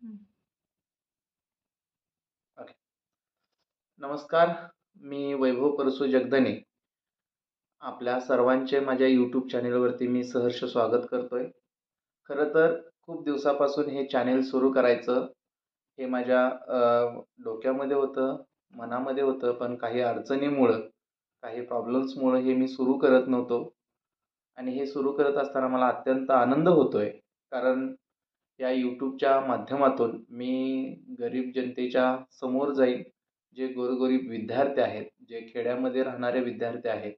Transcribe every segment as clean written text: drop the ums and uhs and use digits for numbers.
हं. ओके. नमस्कार. मी वैभव परसू जगधने. आपल्या सर्वांचे माझ्या यूट्यूब चॅनेलवरती मी सहर्ष स्वागत करतोय. खरं तर खूप दिवसापासून हे चॅनेल सुरू करायचं हे माझ्या डोक्यामध्ये होतं, मनामध्ये होतं. पण काही अडचणीमुळं, काही प्रॉब्लेम्समुळं हे मी सुरू करत नव्हतो. आणि हे सुरू करत असताना मला अत्यंत आनंद होतोय. कारण या यूट्यूबच्या माध्यमातून मी गरीब जनतेच्या समोर जाईन. जे गोरगरीब विद्यार्थी आहेत, जे खेड्यामध्ये राहणारे विद्यार्थी आहेत,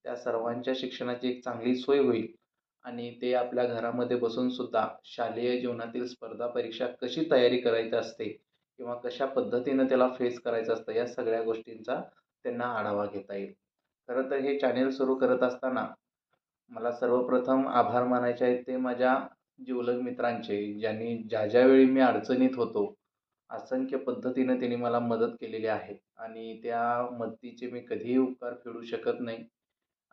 त्या सर्वांच्या शिक्षणाची एक चांगली सोय होईल आणि ते आपल्या घरामध्ये बसून सुद्धा शालेय जीवनातील स्पर्धा परीक्षा कशी तयारी करायची असते किंवा कशा पद्धतीनं त्याला फेस करायचं असतं, या सगळ्या गोष्टींचा त्यांना आढावा घेता येईल. खरं तर हे चॅनेल सुरू करत असताना मला सर्वप्रथम आभार मानायचे आहेत ते माझ्या जिवलग मित्रांचे, ज्यांनी ज्या वेळी मी अडचणीत होतो, असंख्य पद्धतीनं त्यांनी मला मदत केलेली आहे आणि त्या मदतीचे मी कधीही उपकार फेडू शकत नाही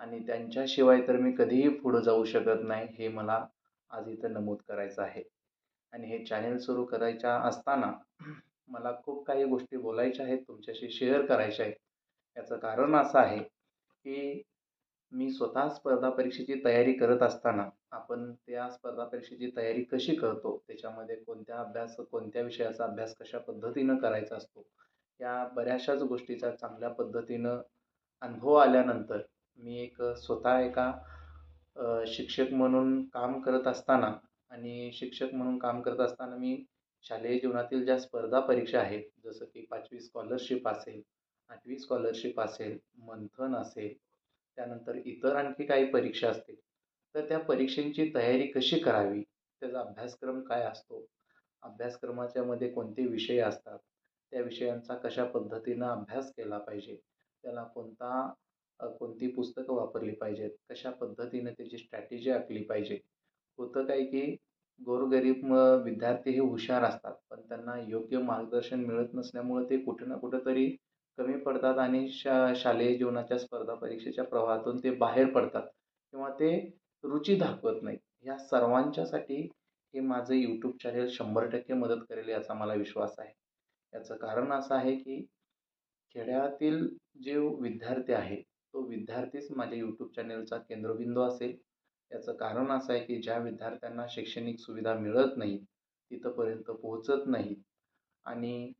आणि त्यांच्याशिवाय तर मी कधीही पुढं जाऊ शकत नाही, हे मला आज इथं नमूद करायचं आहे. आणि हे चॅनेल सुरू करायच्या असताना मला खूप काही गोष्टी बोलायच्या आहेत, तुमच्याशी शेअर करायच्या आहेत. याचं कारण असं आहे, की मी स्वतः स्पर्धा परीक्षेची तयारी करत असताना आपण त्या स्पर्धा परीक्षेची तयारी कशी करतो, त्याच्यामध्ये कोणत्या विषयाचा अभ्यास कशा पद्धतीनं करायचा असतो, या बऱ्याचशाच गोष्टीचा चांगल्या पद्धतीनं अनुभव आल्यानंतर मी स्वतः एका शिक्षक म्हणून काम करत असताना आणि शिक्षक म्हणून काम करत असताना मी शालेय जीवनातील ज्या स्पर्धा परीक्षा आहेत, जसं की 5वी स्कॉलरशिप असेल, 8वी स्कॉलरशिप असेल, मंथन असेल, त्यानंतर इतर आणखी काही परीक्षा असतील, तर त्या परीक्षेची तयारी कशी करावी, त्याचा अभ्यासक्रम काय असतो, अभ्यासक्रमाच्या मध्ये कोणते विषय असतात, त्या विषयांचा कशा पद्धतीनं अभ्यास केला पाहिजे, त्याला कोणती पुस्तकं वापरली पाहिजेत, कशा पद्धतीनं त्याची स्ट्रॅटेजी आखली पाहिजे. होतं काय की गोरगरीब विद्यार्थी हे हुशार असतात, पण त्यांना योग्य मार्गदर्शन मिळत नसल्यामुळं ते कुठं ना कुठेतरी कमी पडतात आणि शालेय जीवनाच्या स्पर्धा परीक्षेच्या प्रवाहातून ते बाहेर पडतात किंवा ते रुची दाखवत नाहीत. या सर्वांच्यासाठी हे माझं यूट्यूब चॅनेल 100% मदत करेल याचा मला विश्वास आहे. याचं कारण असं आहे की खेड्यातील जे विद्यार्थी आहे, तो विद्यार्थीच माझ्या यूट्यूब चॅनेलचा केंद्रबिंदू असेल. याचं कारण असं आहे की ज्या विद्यार्थ्यांना शैक्षणिक सुविधा मिळत नाहीत, तिथंपर्यंत पोहोचत नाहीत आणि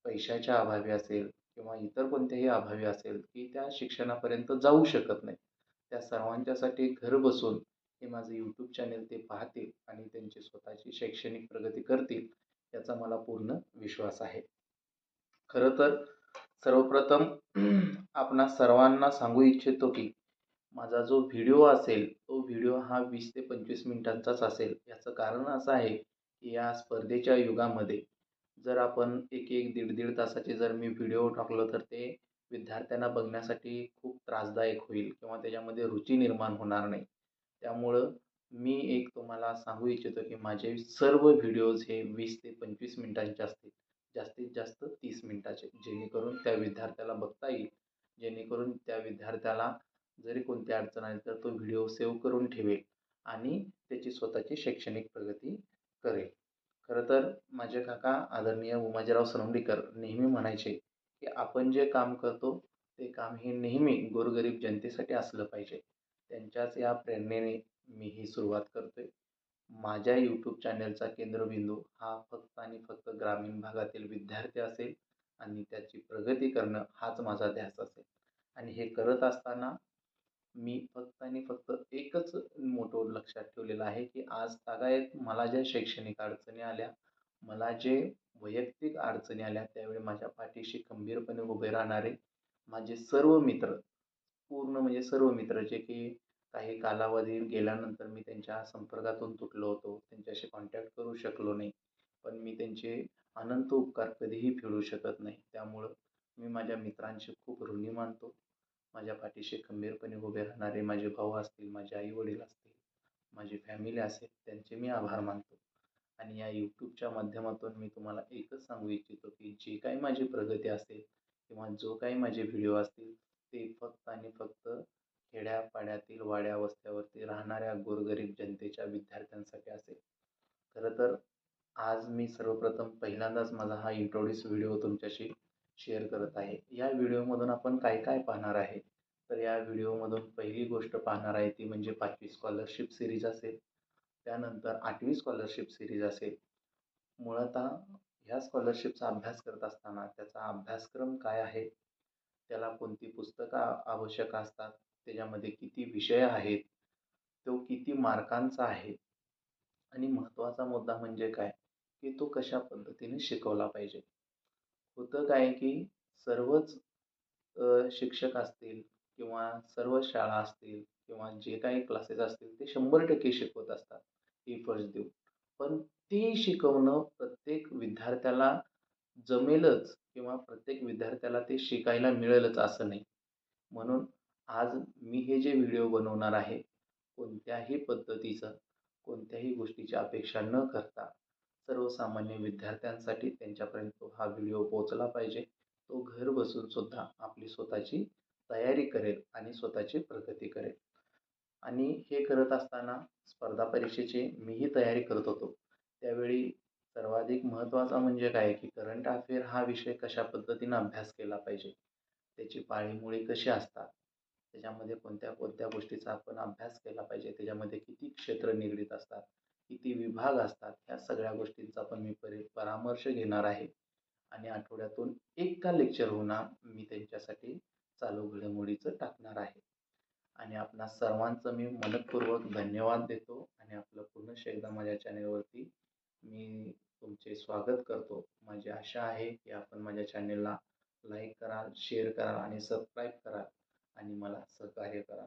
पैशाच्या अभावी असेल किंवा इतर कोणत्याही अभावी असेल, की त्या शिक्षणापर्यंत जाऊ शकत नाहीत. त्या सर्वांच्यासाठी घर बसून हे माझं यूट्यूब चॅनेल ते पाहतील आणि त्यांची स्वतःची शैक्षणिक प्रगती करतील, याचा मला पूर्ण विश्वास आहे. खरं तर सर्वप्रथम आपणा सर्वांना सांगू इच्छितो की माझा जो व्हिडिओ असेल, तो व्हिडिओ हा 20 ते 25 मिनिटांचाच असेल. याचं कारण असं आहे, की या स्पर्धेच्या युगामध्ये जर आपण 1-1, दीड-दीड तासाचे जर मी व्हिडिओ टाकलो, तर ते विद्यार्थ्यांना बघण्यासाठी खूप त्रासदायक होईल किंवा त्याच्यामध्ये रुची निर्माण होणार नाही. त्यामुळं मी तुम्हाला सांगू इच्छितो, की माझे सर्व व्हिडिओज हे 20 ते 25 मिनिटांचे असतील. जास्तीत जास्त 30 मिनिटाचे. जेणेकरून त्या विद्यार्थ्याला बघता येईल. जेणेकरून त्या विद्यार्थ्याला जरी कोणती अडचण आली तर तो व्हिडिओ सेव्ह करून ठेवेल आणि त्याची स्वतःची शैक्षणिक प्रगती करेल. खरं तर माझे काका आदरणीय उमाजीराव सरंबीकर नेहमी म्हणायचे, की आपण जे काम करतो ते काम हे नेहमी गोरगरीब जनतेसाठी असलं पाहिजे. त्यांच्याच या प्रेरणेने मी ही सुरुवात करतोय. माझ्या यूट्यूब चॅनलचा केंद्रबिंदू हा फक्त आणि फक्त ग्रामीण भागातील विद्यार्थी असेल आणि त्याची प्रगती करणं हाच माझा ध्यास असेल. आणि हे करत असताना मी फक्त आणि फक्त एकच मोटो लक्षात ठेवलेला आहे, की आज तागायत मला ज्या शैक्षणिक अडचणी आल्या, मला जे वैयक्तिक अडचणी आल्या, त्यावेळी माझ्या पाठीशी खंबीरपणे उभे राहणारे माझे सर्व मित्र, पूर्ण म्हणजे सर्व मित्र, जे की काही कालावधी गेल्यानंतर मी त्यांच्या संपर्कातून तुटलो होतो. त्यांच्याशी कॉन्टॅक्ट करू शकलो नाही. पण मी त्यांचे अनंत उपकार कधीही फेडू शकत नाही. त्यामुळं मी माझ्या मित्रांचे खूप ऋणी मानतो. माझ्या पाठीशी खंबीरपणे उभे राहणारे माझे भाऊ असतील, माझे आई-वडील असतील, माझी फॅमिली असेल, त्यांचे मी आभार मानतो. आणि या यूट्यूबच्या माध्यमातून मी तुम्हाला एकच सांगू इच्छितो, की जी काही माझी प्रगती असेल किंवा जो काही माझे व्हिडिओ असतील, ते फक्त आणि फक्त खेड्यापाड्यातील वाड्या-वस्त्यावरती राहणाऱ्या गोरगरीब जनतेच्या विद्यार्थ्यांसाठी असेल. खरं तर आज मी सर्वप्रथम पहिल्यांदाच माझा हा इंट्रोड्यूस व्हिडिओ तुमच्याशी शेअर करत आहे. या व्हिडिओमधून आपण काय काय पाहणार आहे? तर या व्हिडिओमधून पहिली गोष्ट पाहणार आहे ती म्हणजे 5वी स्कॉलरशिप सिरीज असेल. त्यानंतर 8वी स्कॉलरशिप सिरीज असेल. मुळतः ह्या स्कॉलरशिपचा अभ्यास करत असताना त्याचा अभ्यासक्रम काय आहे? त्याला कोणती पुस्तकं आवश्यक असतात? त्याच्यामध्ये किती विषय आहेत? तो किती मार्कांचा आहे? आणि महत्त्वाचा मुद्दा म्हणजे काय, की तो कशा पद्धतीने शिकवला पाहिजे. होतं काय की सर्वच शिक्षक असतील किंवा सर्व शाळा असतील किंवा जे काही क्लासेस असतील ते 100% शिकवत असतात एफर्ट्स देऊन. पण ते शिकवणं प्रत्येक विद्यार्थ्याला जमेलच किंवा प्रत्येक विद्यार्थ्याला ते शिकायला मिळेलच असं नाही. म्हणून आज मी हे जे व्हिडिओ बनवणार आहे, कोणत्याही पद्धतीचं, कोणत्याही गोष्टीची अपेक्षा न करता सर्वसामान्य विद्यार्थ्यांसाठी त्यांच्यापर्यंत हा व्हिडिओ पोहोचला पाहिजे. तो घर बसून सुद्धा आपली स्वतःची तयारी करेल आणि स्वतःची प्रगती करेल. आणि हे करत असताना स्पर्धा परीक्षेची मीही तयारी करत होतो. त्यावेळी सर्वाधिक महत्त्वाचा म्हणजे काय, की करंट अफेअर हा विषय कशा पद्धतीनं अभ्यास केला पाहिजे. त्याची पाळेमुळे कशी असतात, त्याच्यामध्ये कोणत्या कोणत्या गोष्टीचा आपण अभ्यास केला पाहिजे, त्याच्यामध्ये किती क्षेत्र निगडीत असतात, किती विभाग असतात, ह्या सगळ्या गोष्टींचा पण मी परामर्श घेणार आहे. आणि आठवड्यातून एका लेक्चरहून मी त्यांच्यासाठी चालू घडामोडीचं टाकणार आहे. आणि आपणा सर्वांचं मी मनःपूर्वक धन्यवाद देतो आणि आपलं पुन्हा एकदा माझ्या चॅनेलवरती मी तुमचे स्वागत करतो. माझी आशा आहे की आपण माझ्या चॅनेलला लाईक कराल, शेअर कराल आणि सबस्क्राईब कराल आणि मला सहकार्य कराल.